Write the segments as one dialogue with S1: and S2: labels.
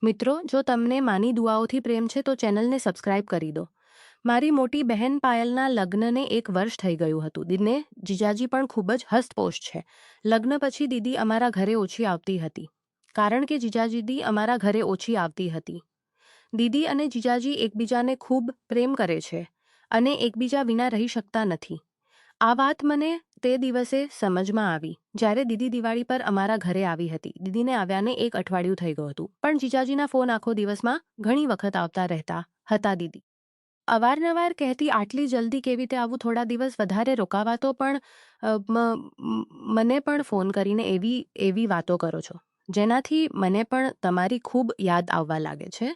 S1: મિત્રો, જો તમને માની દુઆઓથી પ્રેમ છે તો ચેનલને સબસ્ક્રાઇબ કરી દો. મારી મોટી બહેન પાયલના લગ્નને 1 વર્ષ થઈ ગયું હતું. દીદીને જીજાજી પણ ખૂબ જ હસ્તપોષ છે. લગ્ન પછી દીદી અમારા ઘરે ઓછી આવતી હતી. કારણ કે જીજાજી અમારા ઘરે ઓછી આવતી હતી. દીદી અને જીજાજી એકબીજાને ખૂબ પ્રેમ કરે છે અને એકબીજા વિના રહી શકતા નથી. આ વાત મને તે દિવસે સમજમાં આવી જ્યારે દીદી દિવાળી પર અમારા ઘરે આવી હતી. દીદીને આવ્યાને 1 અઠવાડિયું થઈ ગયું હતું, પણ જીજાજીના ફોન આખો દિવસમાં ઘણી વખત આવતા રહેતા હતા. દીદી અવારનવાર કહેતી, આટલી જલ્દી કેવી રીતે આવું, થોડા દિવસ વધારે રોકાવાતો, પણ મને પણ ફોન કરીને એવી વાતો કરો છો જેનાથી મને પણ તમારી ખૂબ યાદ આવવા લાગે છે.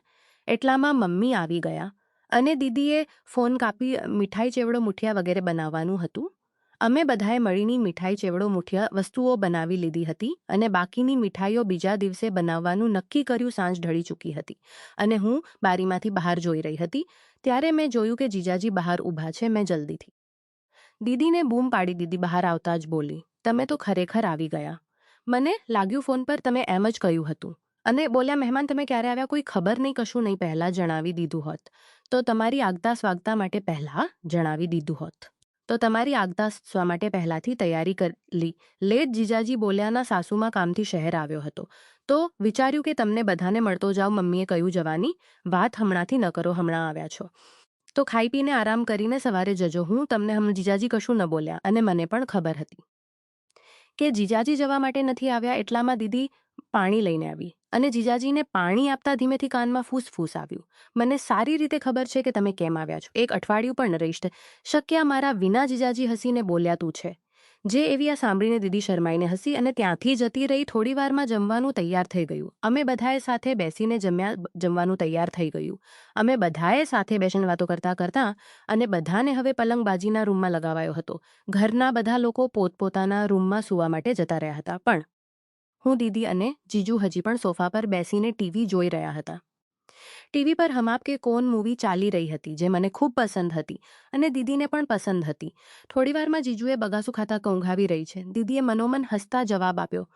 S1: એટલામાં મમ્મી આવી ગયા અને દીદીએ ફોન કાપી મીઠાઈ ચેવડો મુઠિયા વગેરે બનાવવાનું હતું. અમે બધાએ મળીને મીઠાઈ ચેવડો મુઠિયા વસ્તુઓ બનાવી લીધી હતી અને બાકીની મીઠાઈઓ બીજા દિવસે બનાવવાનું નક્કી કર્યું. સાંજ ઢળી ચૂકી હતી અને હું બારીમાંથી બહાર જોઈ રહી હતી. ત્યારે મેં જોયું કે જીજાજી બહાર ઊભા છે. મેં જલ્દીથી દીદીને બૂમ પાડી દીધી. બહાર આવતા જ બોલી, તમે તો ખરેખર આવી ગયા. મને લાગ્યું ફોન પર તમે એમ જ કહ્યું હતું. અને બોલ્યા, મહેમાન તમે ક્યારે આવ્યા કોઈ ખબર નહીં, કશું નહીં, પહેલાં જણાવી દીધું હોત તો તમારી આગતા સ્વાગતા માટે પહેલાં જણાવી દીધું હોત તો તમારી આગતા સ્વા માટે પહેલાંથી તૈયારી કરી લેત. જીજાજી બોલ્યાના સાસુમાં કામથી શહેર આવ્યો હતો તો વિચાર્યું કે તમને બધાને મળતો જાઓ. મમ્મીએ કહ્યું, જવાની વાત હમણાંથી ન કરો, હમણાં આવ્યા છો તો ખાઈ પીને આરામ કરીને સવારે જજો. હું તમને જીજાજી કશું ન બોલ્યા અને મને પણ ખબર હતી કે જીજાજી જવા માટે નથી આવ્યા. એટલામાં દીદી પાણી લઈને આવી અને જીજાજીને પાણી આપતા ધીમેથી કાનમાં ફૂસફૂસ આવ્યું, મને સારી રીતે ખબર છે કે તમે કેમ આવ્યા છો. 1 અઠવાડિયું પણ રહી શક્યા મારા વિના. જીજાજી હસીને બોલ્યા, તું છે જે એવી. આ સાંભળીને દીદી શરમાઈને હસી અને ત્યાંથી જતી રહી. થોડી વારમાં જમવાનું તૈયાર થઈ ગયું. અમે બધાએ સાથે બેસીને જમવાનું તૈયાર થઈ ગયું. અમે બધાએ સાથે બેસીને વાતો કરતા અને બધાને હવે પલંગબાજીના રૂમમાં લગાવાયો હતો. ઘરના બધા લોકો પોતપોતાના રૂમમાં સૂવા માટે જતા રહ્યા હતા, પણ હું, દીદી અને જીજુ હજી પણ સોફા પર બેસીને ટીવી જોઈ રહ્યા હતા. ટીવી પર હમ આપકે કોન મૂવી ચાલી રહી હતી જે મને ખૂબ પસંદ હતી અને દીદીને પણ પસંદ હતી. થોડીવારમાં જીજુએ બગાસું ખાતા ઊંઘાવી રહી છે. દીદીએ મનોમન હસતા જવાબ આપ્યો,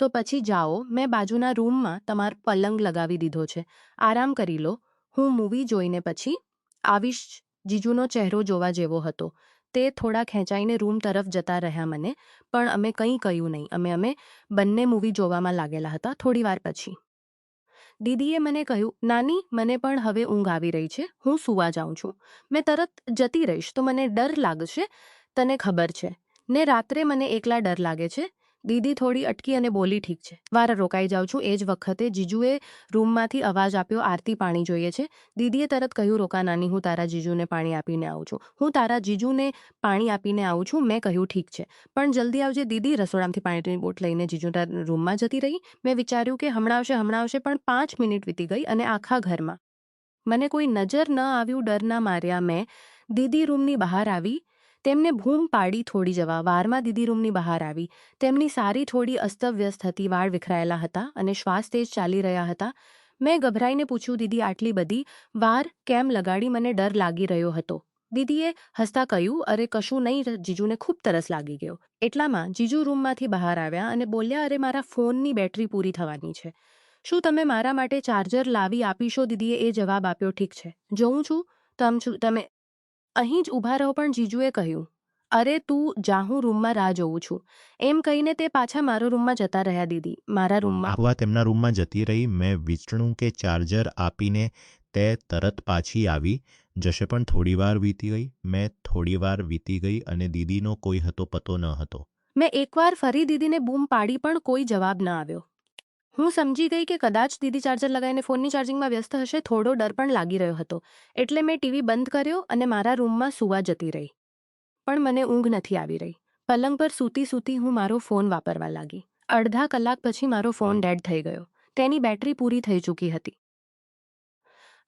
S1: તો પછી જાઓ, મેં બાજુના રૂમમાં તમારો પલંગ લગાવી દીધો છે, આરામ કરી લો, હું મૂવી જોઈને પછી આવીશ. જીજુનો ચહેરો જોવા જેવો હતો. તે થોડા ખેંચાઈને રૂમ તરફ જતા રહ્યા. મને પણ અમે કંઈ કહ્યું નહીં. અમે બંને મૂવી જોવામાં લાગેલા હતા. થોડીવાર પછી દીદીએ મને કહ્યું, નાની મને પણ હવે ઊંઘ આવી રહી છે, હું સૂવા જાઉં છું. મેં તરત જતી રહીશ તો મને ડર લાગશે, તને ખબર છે ને, રાત્રે મને એકલા ડર લાગે છે. દીદી થોડી અટકી અને બોલી, ઠીક છે, વાર રોકાઈ જાઉં છું. એ જ વખતે જીજુએ રૂમમાંથી અવાજ આપ્યો, આરતી પાણી જોઈએ છે. દીદીએ તરત કહ્યું, રોકા નાની, હું તારા જીજુને પાણી આપીને આવું છું. હું તારા જીજુને પાણી આપીને આવું છું. મેં કહ્યું, ઠીક છે, પણ જલ્દી આવજે. દીદી રસોડામાંથી પાણીની બોટ લઈને જીજુના રૂમમાં જતી રહી. મેં વિચાર્યું કે હમણાં આવશે, પણ 5 મિનિટ વીતી ગઈ અને આખા ઘરમાં મને કોઈ નજર ન આવ્યું. ડરના માર્યા મેં દીદી રૂમની બહાર આવી, તેમને બૂમ પાડી થોડી જવા. વારમાં દીદી રૂમની બહાર આવી. તેમની સારી થોડી અસ્તવ્યસ્ત હતી, વાળ વિખરાયેલા હતા અને શ્વાસ તેજ ચાલી રહ્યા હતા. મેં ગભરાઈને પૂછ્યું, દીદી આટલી બધી વાર કેમ લગાડી? મને ડર લાગી રહ્યો હતો. દીદીએ હસતા કહ્યું, અરે કશું નહીં, જીજુને ખૂબ તરસ લાગી ગયો. એટલામાં જીજુ રૂમમાંથી બહાર આવ્યા અને બોલ્યા, અરે મારા ફોનની બેટરી પૂરી થવાની છે, શું તમે મારા માટે ચાર્જર લાવી આપીશો? દીદીએ એ જવાબ આપ્યો, ઠીક છે, જોઉં છું, તમે અહીં જ ઊભા રહો. પણ જીજુએ કહ્યું, અરે તું જા, હું રૂમમાં રાહ જોઉં છું. એમ કહીને તે પાછા મારા રૂમમાં જતા રહ્યા. દીદી મારા રૂમમાં
S2: તેમના રૂમમાં જતી રહી. મેં વિચાર્યું કે ચાર્જર આપીને તે તરત પાછી આવી જશે, પણ થોડીવાર વીતી ગઈ. થોડીવાર વીતી ગઈ અને દીદીનો કોઈ પતો ન હતો.
S1: મેં એકવાર ફરી દીદીને બૂમ પાડી પણ કોઈ જવાબ ન આવ્યો. હું સમજી ગઈ કે કદાચ દીદી ચાર્જર લગાવીને ફોનની ચાર્જિંગમાં વ્યસ્ત હશે. થોડો ડર પણ લાગી રહ્યો હતો, એટલે મેં ટીવી બંધ કર્યો અને મારા રૂમમાં સૂવા જતી રહી. પણ મને ઊંઘ નથી આવી રહી. પલંગ પર સૂતી હું મારો ફોન વાપરવા લાગી. અડધા કલાક પછી મારો ફોન ડેડ થઈ ગયો. તેની બેટરી પૂરી થઈ ચૂકી હતી.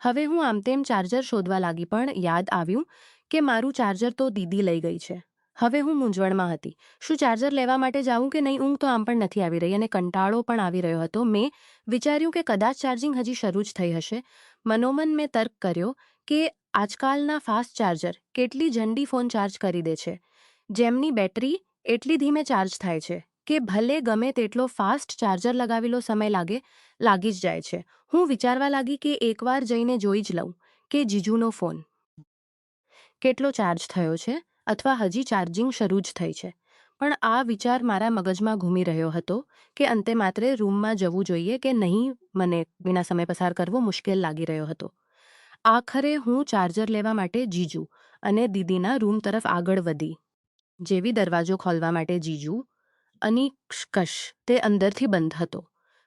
S1: હવે હું આમતેમ ચાર્જર શોધવા લાગી, પણ યાદ આવ્યું કે મારું ચાર્જર તો દીદી લઈ ગઈ છે. હવે હું મૂંઝવણમાં હતી. શું ચાર્જર લેવા માટે જાઉં કે નહીં? ઊંઘ તો આમ પણ નથી આવી રહી અને કંટાળો પણ આવી રહ્યો હતો. મેં વિચાર્યું કે કદાચ ચાર્જિંગ હજી શરૂ જ થઈ હશે. મનોમન મેં તર્ક કર્યો કે આજકાલના ફાસ્ટ ચાર્જર કેટલી ઝંડી ફોન ચાર્જ કરી દે છે, જેમની બેટરી એટલી ધીમે ચાર્જ થાય છે કે ભલે ગમે તેટલો ફાસ્ટ ચાર્જર લગાવેલો સમય લાગી જ જાય છે. હું વિચારવા લાગી કે એકવાર જઈને જોઈ જ લઉં કે જીજુનો ફોન કેટલો ચાર્જ થયો છે અથવા હજી ચાર્જિંગ શરૂ જ થઈ છે. પણ આ વિચાર મારા મગજમાં ઘૂમી રહ્યો હતો કે અંતે માત્ર રૂમમાં જવું જોઈએ કે નહીં. મને વિના સમય પસાર કરવો મુશ્કેલ લાગી રહ્યો હતો. આખરે હું ચાર્જર લેવા માટે જીજુ અને દીદીના રૂમ તરફ આગળ વધી. જેવી દરવાજો ખોલવા માટે જીજુ અનિકશ તે અંદરથી બંધ હતો.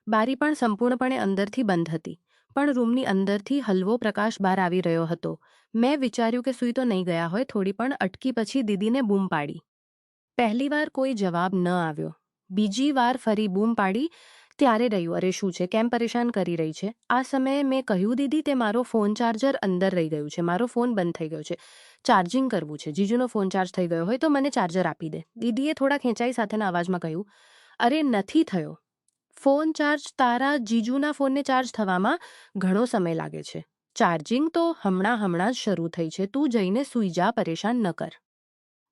S1: બારી પણ સંપૂર્ણપણે અંદરથી બંધ હતી, પણ રૂમની અંદરથી હલવો પ્રકાશ બહાર આવી રહ્યો હતો. મેં વિચાર્યું કે સૂઈ તો નહીં ગયા હોય. થોડી પણ અટકી પછી દીદીને બૂમ પાડી. પહેલી વાર કોઈ જવાબ ન આવ્યો. બીજી વાર ફરી બૂમ પાડી ત્યારે રહ્યું, અરે શું છે, કેમ પરેશાન કરી રહી છે? આ સમયે મેં કહ્યું, દીદી તે મારો ફોન ચાર્જર અંદર રહી ગયું છે, મારો ફોન બંધ થઈ ગયો છે, ચાર્જિંગ કરવું છે. જીજુનો ફોન ચાર્જ થઈ ગયો હોય તો મને ચાર્જર આપી દે. દીદીએ થોડા ખેંચાઈ સાથેના અવાજમાં કહ્યું, અરે નથી થયો ફોન ચાર્જ. તારા જીજુના ફોનને ચાર્જ થવામાં ઘણો સમય લાગે છે. ચાર્જિંગ તો હમણાં જ શરૂ થઈ છે. તું જઈને સૂઈ જા, પરેશાન ન કર.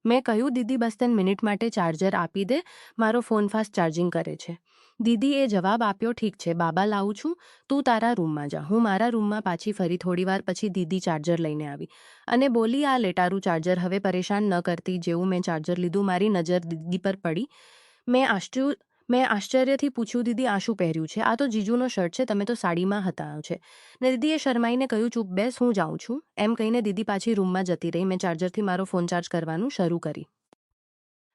S1: મેં કહ્યું, દીદી બસ 3 મિનિટ માટે ચાર્જર આપી દે, મારો ફોન ફાસ્ટ ચાર્જિંગ કરે છે. દીદીએ જવાબ આપ્યો, ઠીક છે બાબા, લાવું છું, તું તારા રૂમમાં જા. હું મારા રૂમમાં પાછી ફરી. થોડીવાર પછી દીદી ચાર્જર લઈને આવી અને બોલી, આ લેટારું ચાર્જર, હવે પરેશાન ન કરતી. જેવું મેં ચાર્જર લીધું મારી નજર દીદી પર પડી. મેં આશ્ચર્યથી પૂછ્યું, દીદી આ શું પહેર્યું છે? આ તો જીજુનો શર્ટ છે, તમે તો સાડીમાં હતા છે. ને દીદીએ શરમાઈને કહ્યું, ચૂપ બેસ, હું જાઉં છું. એમ કહીને દીદી પાછી રૂમમાં જતી રહી. મેં ચાર્જરથી મારો ફોન ચાર્જ કરવાનું શરૂ કરી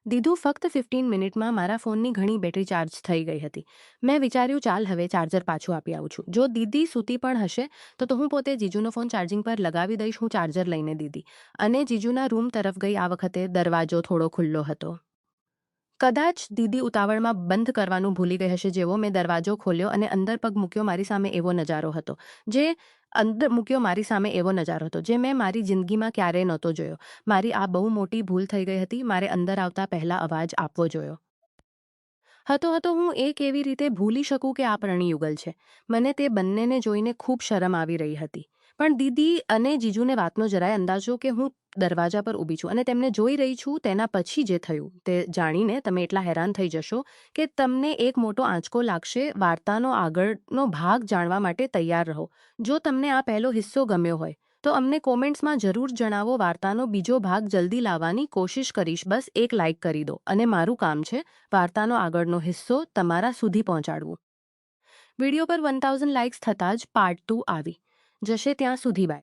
S1: દીધું. ફક્ત 15 મિનિટમાં મારા ફોનની ઘણી બેટરી ચાર્જ થઈ ગઈ હતી. મેં વિચાર્યું, ચાલ હવે ચાર્જર પાછું આપી આવું છું. જો દીદી સૂતી પણ હશે તો હું પોતે જીજુનો ફોન ચાર્જિંગ પર લગાવી દઈશ. હું ચાર્જર લઈને દીદી અને જીજુના રૂમ તરફ ગઈ. આ વખતે દરવાજો થોડો ખુલ્લો હતો. કદાચ દીદી ઉતાવળમાં બંધ કરવાનું ભૂલી ગઈ હશે. જેવો મેં દરવાજો ખોલ્યો અને અંદર પગ મૂક્યો, મારી સામે એવો નજારો હતો જે મેં મારી જિંદગીમાં ક્યારેય નહોતો જોયો. મારી આ બહુ મોટી ભૂલ થઈ ગઈ હતી. મારે અંદર આવતા પહેલા અવાજ આપવો જોયો હતો. હું એ કેવી રીતે ભૂલી શકું કે આ પ્રણીયુગલ છે? મને તે બંનેને જોઈને ખૂબ શરમ આવી રહી હતી. પણ દીદી અને જીજુને વાતનો જરાય અંદાજો કે હું દરવાજા પર ઊભી છું અને તેમને જોઈ રહી છું. તેના પછી જે થયું તે જાણીને તમે એટલા હેરાન થઈ જશો કે તમને એક મોટો આંચકો લાગશે. વાર્તાનો આગળનો ભાગ જાણવા માટે તૈયાર રહો. જો તમને આ પહેલો હિસ્સો ગમ્યો હોય તો અમને કોમેન્ટ્સમાં જરૂર જણાવો. વાર્તાનો બીજો ભાગ જલ્દી લાવવાની કોશિશ કરીશ. બસ એક લાઇક કરી દો અને મારું કામ છે વાર્તાનો આગળનો હિસ્સો તમારા સુધી પહોંચાડવું. વિડીયો પર 1000 લાઇક્સ થતાં જ પાર્ટ 2 આવી જશે. ત્યાં સુધી બાય.